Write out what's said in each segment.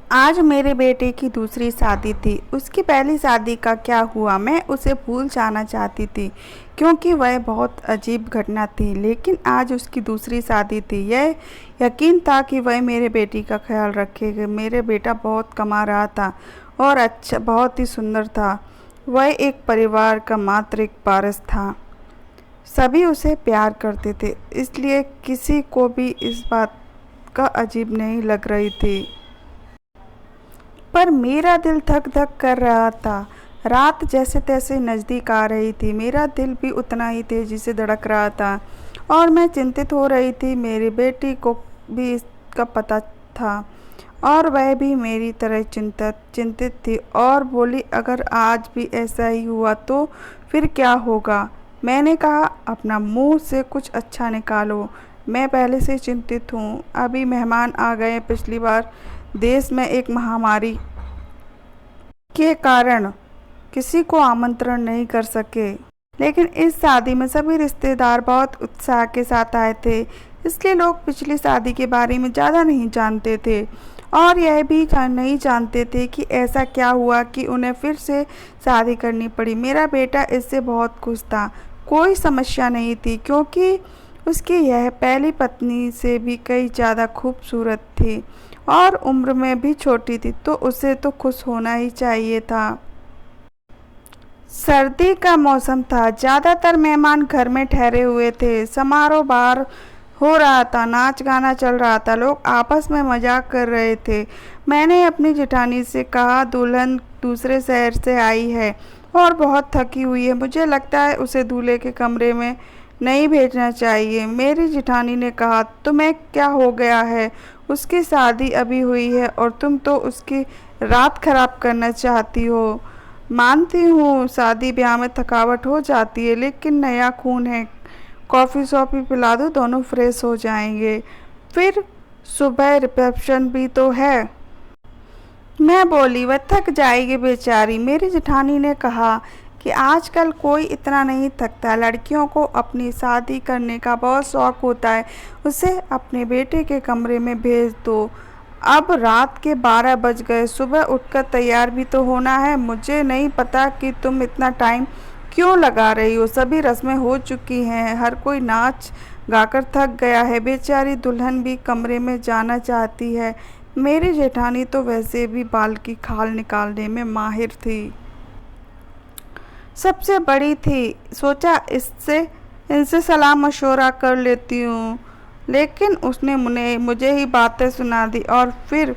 आज मेरे बेटे की दूसरी शादी थी। उसकी पहली शादी का क्या हुआ, मैं उसे भूल जाना चाहती थी क्योंकि वह बहुत अजीब घटना थी। लेकिन आज उसकी दूसरी शादी थी। यह यकीन था कि वह मेरे बेटी का ख्याल रखेगा। मेरे बेटा बहुत कमा रहा था और अच्छा, बहुत ही सुंदर था। वह एक परिवार का मात्र एक वारिस था। सभी उसे प्यार करते थे, इसलिए किसी को भी इस बात का अजीब नहीं लग रही थी। पर मेरा दिल धक धक कर रहा था। रात जैसे तैसे नज़दीक आ रही थी। मेरा दिल भी उतना ही तेज़ी से धड़क रहा था और मैं चिंतित हो रही थी। मेरी बेटी को भी इसका पता था और वह भी मेरी तरह चिंतित थी और बोली, अगर आज भी ऐसा ही हुआ तो फिर क्या होगा। मैंने कहा, अपना मुंह से कुछ अच्छा निकालो। मैं पहले से चिंतित हूँ। अभी मेहमान आ गए। पिछली बार देश में एक महामारी के कारण किसी को आमंत्रण नहीं कर सके, लेकिन इस शादी में सभी रिश्तेदार बहुत उत्साह के साथ आए थे। इसलिए लोग पिछली शादी के बारे में ज़्यादा नहीं जानते थे और यह भी नहीं जानते थे कि ऐसा क्या हुआ कि उन्हें फिर से शादी करनी पड़ी। मेरा बेटा इससे बहुत खुश था। कोई समस्या नहीं थी क्योंकि उसकी यह पहली पत्नी से भी कई ज़्यादा खूबसूरत थी और उम्र में भी छोटी थी, तो उसे तो खुश होना ही चाहिए था। सर्दी का मौसम था। ज़्यादातर मेहमान घर में ठहरे हुए थे। समारोह बाहर हो रहा था। नाच गाना चल रहा था। लोग आपस में मजाक कर रहे थे। मैंने अपनी जेठानी से कहा, दुल्हन दूसरे शहर से आई है और बहुत थकी हुई है। मुझे लगता है उसे दूल्हे के कमरे में नहीं भेजना चाहिए। मेरी जेठानी ने कहा, तुम्हें क्या हो गया है? उसकी शादी अभी हुई है और तुम तो उसकी रात खराब करना चाहती हो। मानती हूँ शादी ब्याह में थकावट हो जाती है, लेकिन नया खून है। कॉफ़ी शॉफ़ी पिला दो, दोनों फ्रेश हो जाएंगे। फिर सुबह रिसेप्शन भी तो है। मैं बोली, वह थक जाएगी बेचारी। मेरी जेठानी ने कहा कि आजकल कोई इतना नहीं थकता। लड़कियों को अपनी शादी करने का बहुत शौक होता है। उसे अपने बेटे के कमरे में भेज दो। अब रात के 12 बज गए। सुबह उठकर तैयार भी तो होना है। मुझे नहीं पता कि तुम इतना टाइम क्यों लगा रही हो। सभी रस्में हो चुकी हैं। हर कोई नाच गाकर थक गया है। बेचारी दुल्हन भी कमरे में जाना चाहती है। मेरी जेठानी तो वैसे भी बाल की खाल निकालने में माहिर थी। सबसे बड़ी थी। सोचा इससे इनसे सलाह मशवरा कर लेती हूँ, लेकिन उसने मुझे ही बातें सुना दी और फिर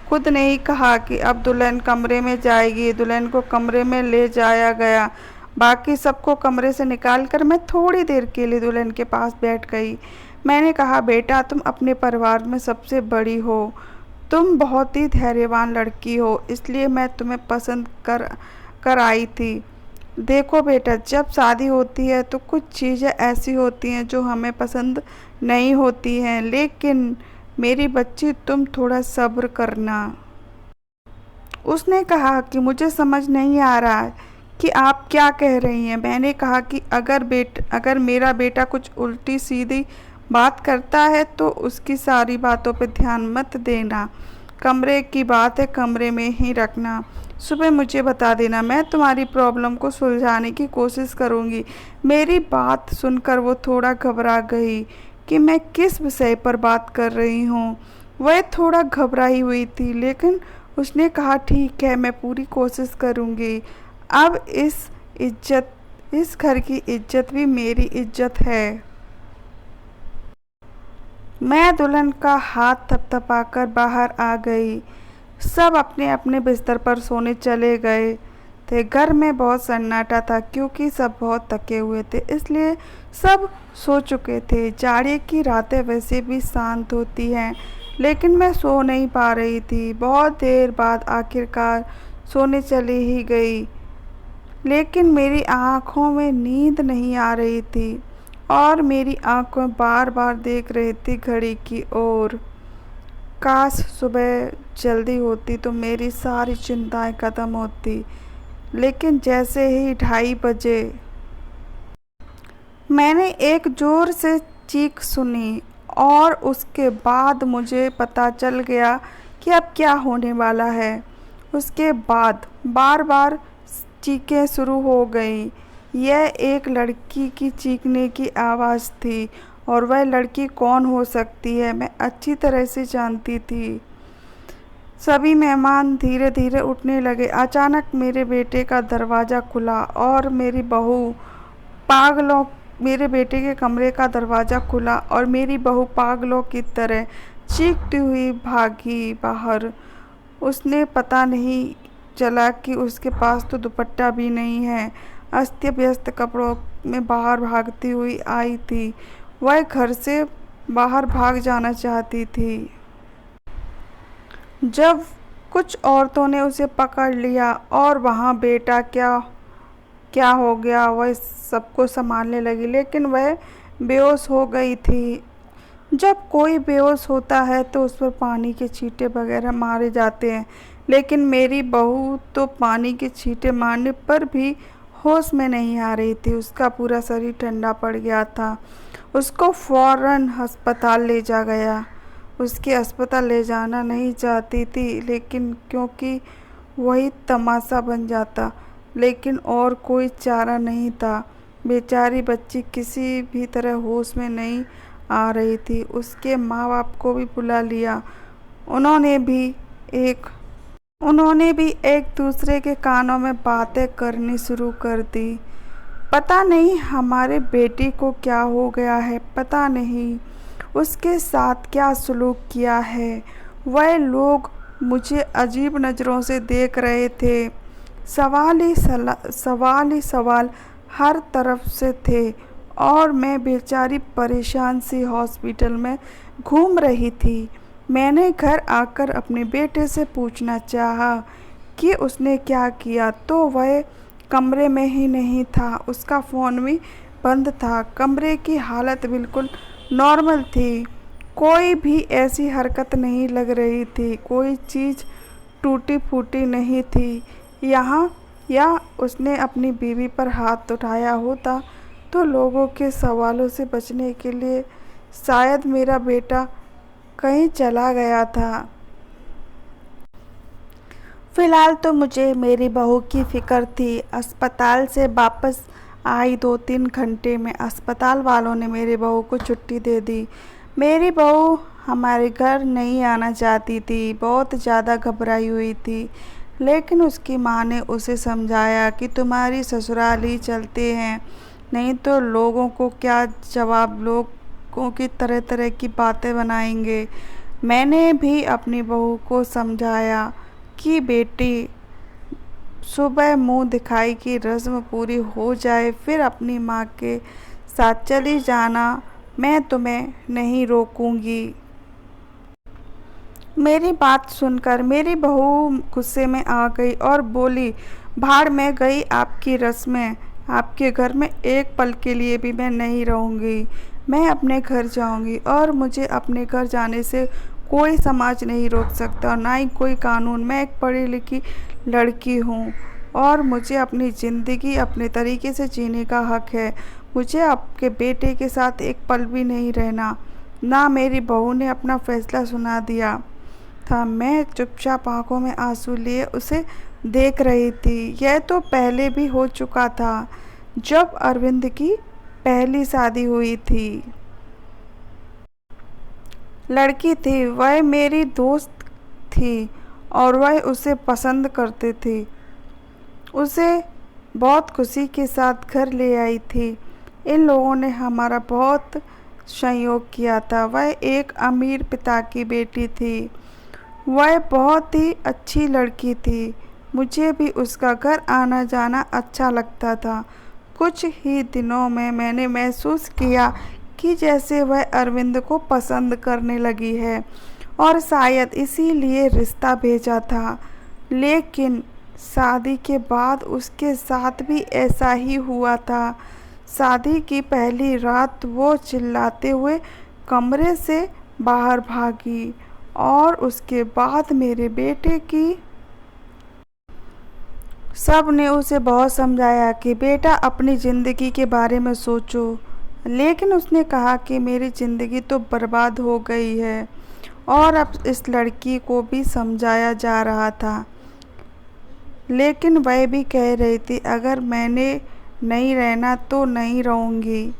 खुद ने ही कहा कि अब दुल्हन कमरे में जाएगी। दुल्हन को कमरे में ले जाया गया। बाकी सबको कमरे से निकालकर मैं थोड़ी देर के लिए दुल्हन के पास बैठ गई। मैंने कहा, बेटा, तुम अपने परिवार में सबसे बड़ी हो। तुम बहुत ही धैर्यवान लड़की हो, इसलिए मैं तुम्हें पसंद कर आई थी। देखो बेटा, जब शादी होती है तो कुछ चीज़ें ऐसी होती हैं जो हमें पसंद नहीं होती हैं, लेकिन मेरी बच्ची, तुम थोड़ा सब्र करना। उसने कहा कि मुझे समझ नहीं आ रहा है कि आप क्या कह रही हैं। मैंने कहा कि अगर मेरा बेटा कुछ उल्टी सीधी बात करता है तो उसकी सारी बातों पे ध्यान मत देना। कमरे की बात है, कमरे में ही रखना। सुबह मुझे बता देना। मैं तुम्हारी प्रॉब्लम को सुलझाने की कोशिश करूँगी। मेरी बात सुनकर वो थोड़ा घबरा गई कि मैं किस विषय पर बात कर रही हूँ। वह थोड़ा घबराई हुई थी, लेकिन उसने कहा, ठीक है, मैं पूरी कोशिश करूँगी। अब इस घर की इज्जत भी मेरी इज्जत है। मैं दुल्हन का हाथ थपथपाकर बाहर आ गई। सब अपने अपने बिस्तर पर सोने चले गए थे। घर में बहुत सन्नाटा था क्योंकि सब बहुत थके हुए थे, इसलिए सब सो चुके थे। जाड़े की रातें वैसे भी शांत होती हैं, लेकिन मैं सो नहीं पा रही थी। बहुत देर बाद आखिरकार सोने चली ही गई, लेकिन मेरी आँखों में नींद नहीं आ रही थी और मेरी आँखें बार बार देख रही थी घड़ी की ओर। काश सुबह जल्दी होती तो मेरी सारी चिंताएं खत्म होती, लेकिन जैसे ही 2:30 बजे मैंने एक ज़ोर से चीख सुनी और उसके बाद मुझे पता चल गया कि अब क्या होने वाला है। उसके बाद बार बार चीखें शुरू हो गई। यह एक लड़की की चीखने की आवाज़ थी और वह लड़की कौन हो सकती है मैं अच्छी तरह से जानती थी। सभी मेहमान धीरे धीरे उठने लगे। अचानक मेरे बेटे का दरवाज़ा खुला और मेरे बेटे के कमरे का दरवाज़ा खुला और मेरी बहू पागलों की तरह चीखती हुई भागी बाहर। उसने पता नहीं चला कि उसके पास तो दुपट्टा भी नहीं है। अस्त व्यस्त कपड़ों में बाहर भागती हुई आई थी। वह घर से बाहर भाग जाना चाहती थी। जब कुछ औरतों ने उसे पकड़ लिया और वहाँ बेटा क्या क्या हो गया वह सबको संभालने लगी, लेकिन वह बेहोश हो गई थी। जब कोई बेहोश होता है तो उस पर पानी के छींटे वगैरह मारे जाते हैं, लेकिन मेरी बहू तो पानी के छींटे मारने पर भी होश में नहीं आ रही थी। उसका पूरा शरीर ठंडा पड़ गया था। उसको फौरन अस्पताल ले जा गया। उसके अस्पताल ले जाना नहीं चाहती थी, लेकिन क्योंकि वही तमाशा बन जाता, लेकिन और कोई चारा नहीं था। बेचारी बच्ची किसी भी तरह होश में नहीं आ रही थी। उसके माँ बाप को भी बुला लिया। उन्होंने भी एक दूसरे के कानों में बातें करनी शुरू कर दी। पता नहीं हमारे बेटी को क्या हो गया है, पता नहीं उसके साथ क्या सलूक किया है। वह लोग मुझे अजीब नज़रों से देख रहे थे। सवाल ही सवाल हर तरफ से थे और मैं बेचारी परेशान सी हॉस्पिटल में घूम रही थी। मैंने घर आकर अपने बेटे से पूछना चाहा कि उसने क्या किया, तो वह कमरे में ही नहीं था। उसका फ़ोन भी बंद था। कमरे की हालत बिल्कुल नॉर्मल थी। कोई भी ऐसी हरकत नहीं लग रही थी। कोई चीज़ टूटी फूटी नहीं थी यहाँ, या उसने अपनी बीवी पर हाथ उठाया होता तो लोगों के सवालों से बचने के लिए शायद मेरा बेटा कहीं चला गया था। फ़िलहाल तो मुझे मेरी बहू की फ़िक्र थी। अस्पताल से वापस आई 2-3 घंटे में अस्पताल वालों ने मेरी बहू को छुट्टी दे दी। मेरी बहू हमारे घर नहीं आना चाहती थी, बहुत ज़्यादा घबराई हुई थी, लेकिन उसकी माँ ने उसे समझाया कि तुम्हारी ससुराल ही चलते हैं, नहीं तो लोगों को क्या जवाब, लोगों की तरह तरह की बातें बनाएंगे। मैंने भी अपनी बहू को समझाया कि बेटी, सुबह मुंह दिखाई की रस्म पूरी हो जाए फिर अपनी माँ के साथ चली जाना, मैं तुम्हें नहीं रोकूंगी। मेरी बात सुनकर मेरी बहू गुस्से में आ गई और बोली, भाड़ में गई आपकी रस्में। आपके घर में एक पल के लिए भी मैं नहीं रहूँगी। मैं अपने घर जाऊँगी और मुझे अपने घर जाने से कोई समाज नहीं रोक सकता और ना ही कोई कानून। मैं एक पढ़ी लिखी लड़की हूँ और मुझे अपनी ज़िंदगी अपने तरीके से जीने का हक है। मुझे आपके बेटे के साथ एक पल भी नहीं रहना। ना मेरी बहू ने अपना फैसला सुना दिया था। मैं चुपचाप आंखों में आंसू लिए उसे देख रही थी। यह तो पहले भी हो चुका था जब अरविंद की पहली शादी हुई थी। लड़की थी, वह मेरी दोस्त थी और वह उसे पसंद करती थी। उसे बहुत खुशी के साथ घर ले आई थी। इन लोगों ने हमारा बहुत सहयोग किया था। वह एक अमीर पिता की बेटी थी। वह बहुत ही अच्छी लड़की थी। मुझे भी उसका घर आना जाना अच्छा लगता था। कुछ ही दिनों में मैंने महसूस किया कि जैसे वह अरविंद को पसंद करने लगी है और शायद इसीलिए रिश्ता भेजा था। लेकिन शादी के बाद उसके साथ भी ऐसा ही हुआ था। शादी की पहली रात वो चिल्लाते हुए कमरे से बाहर भागी और उसके बाद मेरे बेटे की सब ने उसे बहुत समझाया कि बेटा अपनी ज़िंदगी के बारे में सोचो, लेकिन उसने कहा कि मेरी ज़िंदगी तो बर्बाद हो गई है और अब इस लड़की को भी समझाया जा रहा था, लेकिन वह भी कह रही थी अगर मैंने नहीं रहना तो नहीं रहूँगी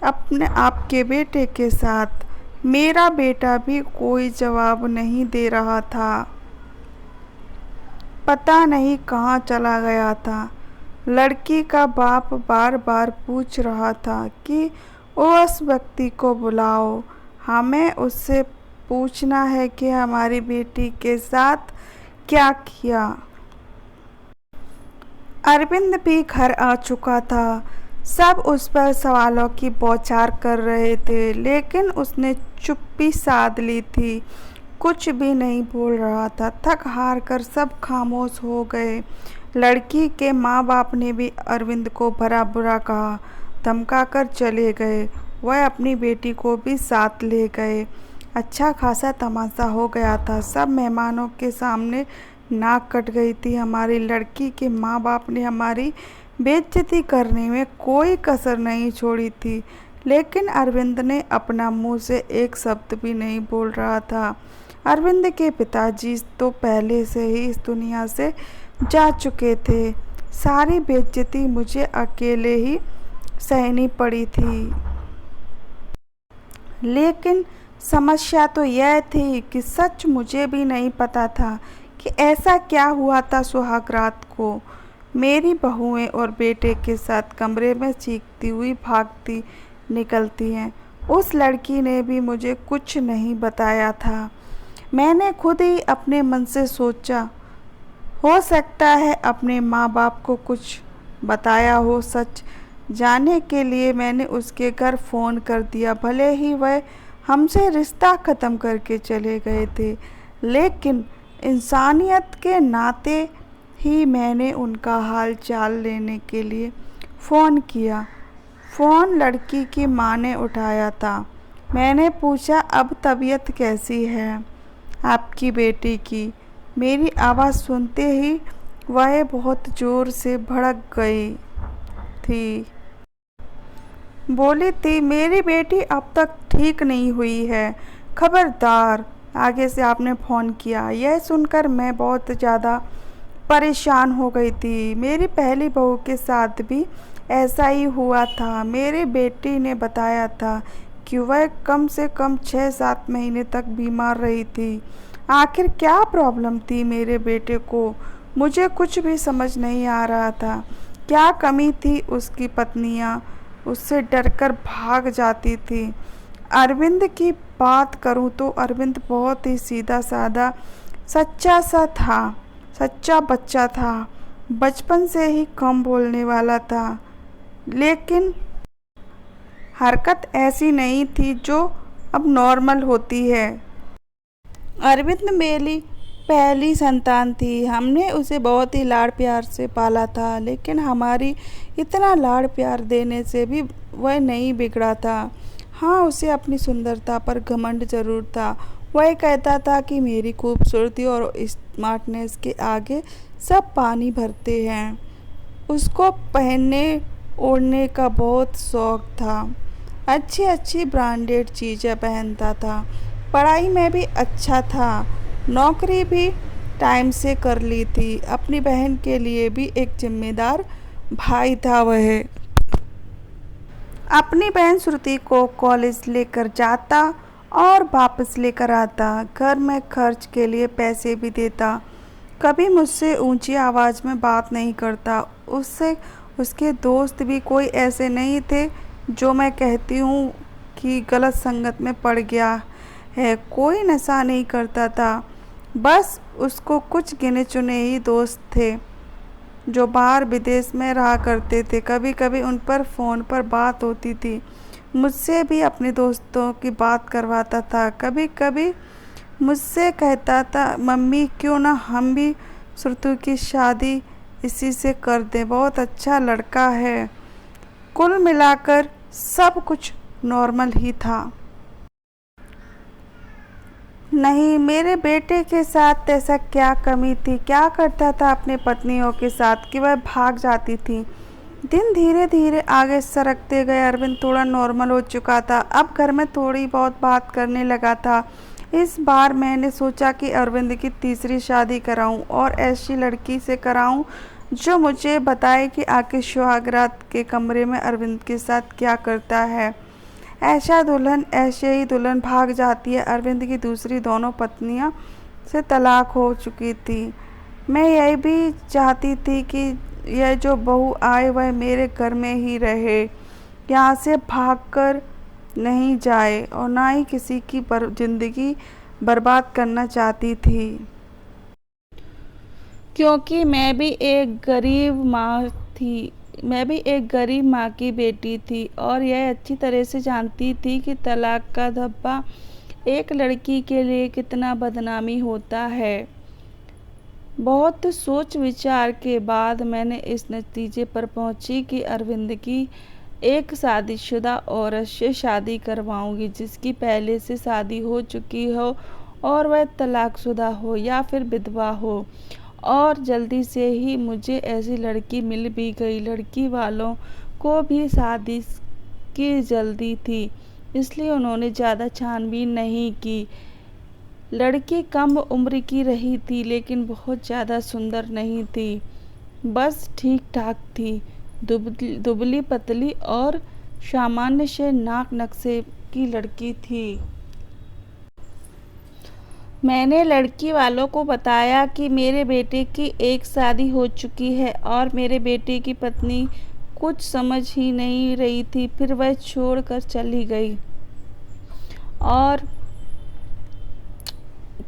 अपने आपके बेटे के साथ। मेरा बेटा भी कोई जवाब नहीं दे रहा था, पता नहीं कहाँ चला गया था। लड़की का बाप बार बार पूछ रहा था कि उस व्यक्ति को बुलाओ, हमें उससे पूछना है कि हमारी बेटी के साथ क्या किया। अरविंद भी घर आ चुका था। सब उस पर सवालों की बौछार कर रहे थे, लेकिन उसने चुप्पी साध ली थी, कुछ भी नहीं बोल रहा था। थक हार कर सब खामोश हो गए। लड़की के माँ बाप ने भी अरविंद को भला बुरा कहा, धमका कर चले गए। वह अपनी बेटी को भी साथ ले गए। अच्छा खासा तमाशा हो गया था। सब मेहमानों के सामने नाक कट गई थी। हमारी लड़की के माँ बाप ने हमारी बेइज्जती करने में कोई कसर नहीं छोड़ी थी, लेकिन अरविंद ने अपना मुंह से एक शब्द भी नहीं बोल रहा था। अरविंद के पिताजी तो पहले से ही इस दुनिया से जा चुके थे। सारी बेइज्जती मुझे अकेले ही सहनी पड़ी थी। लेकिन समस्या तो यह थी कि सच मुझे भी नहीं पता था कि ऐसा क्या हुआ था सुहाग रात को। मेरी बहुएं और बेटे के साथ कमरे में चीखती हुई भागती निकलती हैं। उस लड़की ने भी मुझे कुछ नहीं बताया था। मैंने खुद ही अपने मन से सोचा, हो सकता है अपने माँ बाप को कुछ बताया हो। सच जानने के लिए मैंने उसके घर फ़ोन कर दिया। भले ही वह हमसे रिश्ता ख़त्म करके चले गए थे, लेकिन इंसानियत के नाते ही मैंने उनका हाल चाल लेने के लिए फ़ोन किया। फ़ोन लड़की की माँ ने उठाया था। मैंने पूछा, अब तबीयत कैसी है आपकी बेटी की? मेरी आवाज़ सुनते ही वह बहुत ज़ोर से भड़क गई थी। बोली थी, मेरी बेटी अब तक ठीक नहीं हुई है। खबरदार आगे से आपने फ़ोन किया। यह सुनकर मैं बहुत ज़्यादा परेशान हो गई थी। मेरी पहली बहू के साथ भी ऐसा ही हुआ था। मेरे बेटी ने बताया था कि वह कम से कम 6-7 महीने तक बीमार रही थी। आखिर क्या प्रॉब्लम थी मेरे बेटे को? मुझे कुछ भी समझ नहीं आ रहा था। क्या कमी थी? उसकी पत्नियां उससे डरकर भाग जाती थी। अरविंद की बात करूं तो अरविंद बहुत ही सीधा साधा सच्चा बच्चा था। बचपन से ही कम बोलने वाला था, लेकिन हरकत ऐसी नहीं थी जो अब नॉर्मल होती है। अरविंद मेरी पहली संतान थी। हमने उसे बहुत ही लाड़ प्यार से पाला था, लेकिन हमारी इतना लाड़ प्यार देने से भी वह नहीं बिगड़ा था। हाँ, उसे अपनी सुंदरता पर घमंड ज़रूर था। वह कहता था कि मेरी खूबसूरती और स्मार्टनेस के आगे सब पानी भरते हैं। उसको पहनने ओढ़ने का बहुत शौक़ था। अच्छी अच्छी ब्रांडेड चीज़ें पहनता था। पढ़ाई में भी अच्छा था। नौकरी भी टाइम से कर ली थी। अपनी बहन के लिए भी एक जिम्मेदार भाई था। वह अपनी बहन श्रुति को कॉलेज लेकर जाता और वापस लेकर आता। घर में खर्च के लिए पैसे भी देता। कभी मुझसे ऊंची आवाज़ में बात नहीं करता। उससे उसके दोस्त भी कोई ऐसे नहीं थे जो मैं कहती हूँ कि गलत संगत में पड़ गया है। कोई नशा नहीं करता था। बस उसको कुछ गिने चुने ही दोस्त थे जो बाहर विदेश में रहा करते थे। कभी कभी उन पर फ़ोन पर बात होती थी। मुझसे भी अपने दोस्तों की बात करवाता था। कभी कभी मुझसे कहता था, मम्मी क्यों ना हम भी श्रुति की शादी इसी से कर दें, बहुत अच्छा लड़का है। कुल मिलाकर सब कुछ नॉर्मल ही था। नहीं, मेरे बेटे के साथ ऐसा क्या कमी थी? क्या करता था अपने पत्नियों के साथ कि वह भाग जाती थी? दिन धीरे धीरे आगे सरकते गए। अरविंद थोड़ा नॉर्मल हो चुका था। अब घर में थोड़ी बहुत बात करने लगा था। इस बार मैंने सोचा कि अरविंद की तीसरी शादी कराऊं और ऐसी लड़की से कराऊं जो मुझे बताए कि आखिर सुहागरात के कमरे में अरविंद के साथ क्या करता है। ऐसे ही दुल्हन भाग जाती है। अरविंद की दूसरी दोनों पत्नियां से तलाक हो चुकी थी। मैं यह भी चाहती थी कि यह जो बहू आए वह मेरे घर में ही रहे, यहाँ से भागकर नहीं जाए, और ना ही किसी की जिंदगी बर्बाद करना चाहती थी, क्योंकि मैं भी एक गरीब माँ की बेटी थी और यह अच्छी तरह से जानती थी कि तलाक का धब्बा एक लड़की के लिए कितना बदनामी होता है। बहुत सोच विचार के बाद मैंने इस नतीजे पर पहुंची कि अरविंद की एक शादीशुदा औरत से शादी करवाऊंगी जिसकी पहले से शादी हो चुकी हो और वह तलाकशुदा हो या फिर विधवा हो। और जल्दी से ही मुझे ऐसी लड़की मिल भी गई। लड़की वालों को भी शादी की जल्दी थी, इसलिए उन्होंने ज़्यादा छानबीन नहीं की। लड़की कम उम्र की रही थी लेकिन बहुत ज़्यादा सुंदर नहीं थी, बस ठीक ठाक थी। दुबली पतली और सामान्य से नाक नक्शे की लड़की थी। मैंने लड़की वालों को बताया कि मेरे बेटे की एक शादी हो चुकी है और मेरे बेटे की पत्नी कुछ समझ ही नहीं रही थी। फिर वह छोड़कर चली गई और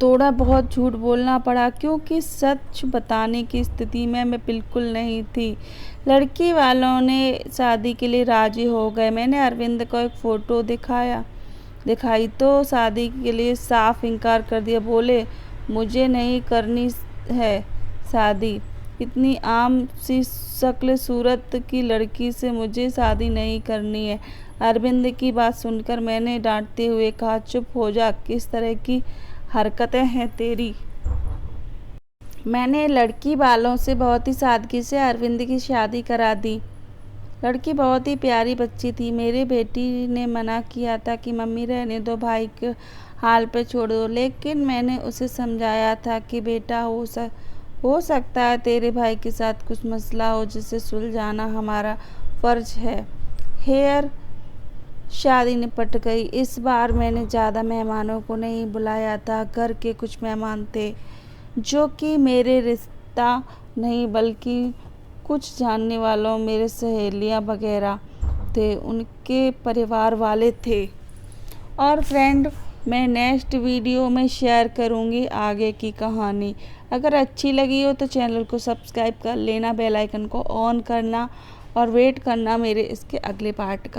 थोड़ा बहुत झूठ बोलना पड़ा क्योंकि सच बताने की स्थिति में मैं बिल्कुल नहीं थी। लड़की वालों ने शादी के लिए राजी हो गए। मैंने अरविंद को एक फ़ोटो दिखाई तो शादी के लिए साफ इनकार कर दिया। बोले, मुझे नहीं करनी है शादी, इतनी आम सी शक्ल सूरत की लड़की से मुझे शादी नहीं करनी है। अरविंद की बात सुनकर मैंने डांटते हुए कहा, चुप हो जा, किस तरह की हरकतें हैं तेरी। मैंने लड़की वालों से बहुत ही सादगी से अरविंद की शादी करा दी। लड़की बहुत ही प्यारी बच्ची थी। मेरी बेटी ने मना किया था कि मम्मी रहने दो, भाई के हाल पे छोड़ दो, लेकिन मैंने उसे समझाया था कि बेटा हो सकता है तेरे भाई के साथ कुछ मसला हो जिसे सुलझाना हमारा फर्ज है। शादी निपट गई। इस बार मैंने ज़्यादा मेहमानों को नहीं बुलाया था। घर के कुछ मेहमान थे जो कि मेरे रिश्ता नहीं बल्कि कुछ जानने वालों, मेरे सहेलियां वगैरह थे, उनके परिवार वाले थे। और फ्रेंड, मैं नेक्स्ट वीडियो में शेयर करूंगी आगे की कहानी। अगर अच्छी लगी हो तो चैनल को सब्सक्राइब कर लेना, बेल आइकन को ऑन करना और वेट करना मेरे इसके अगले पार्ट का।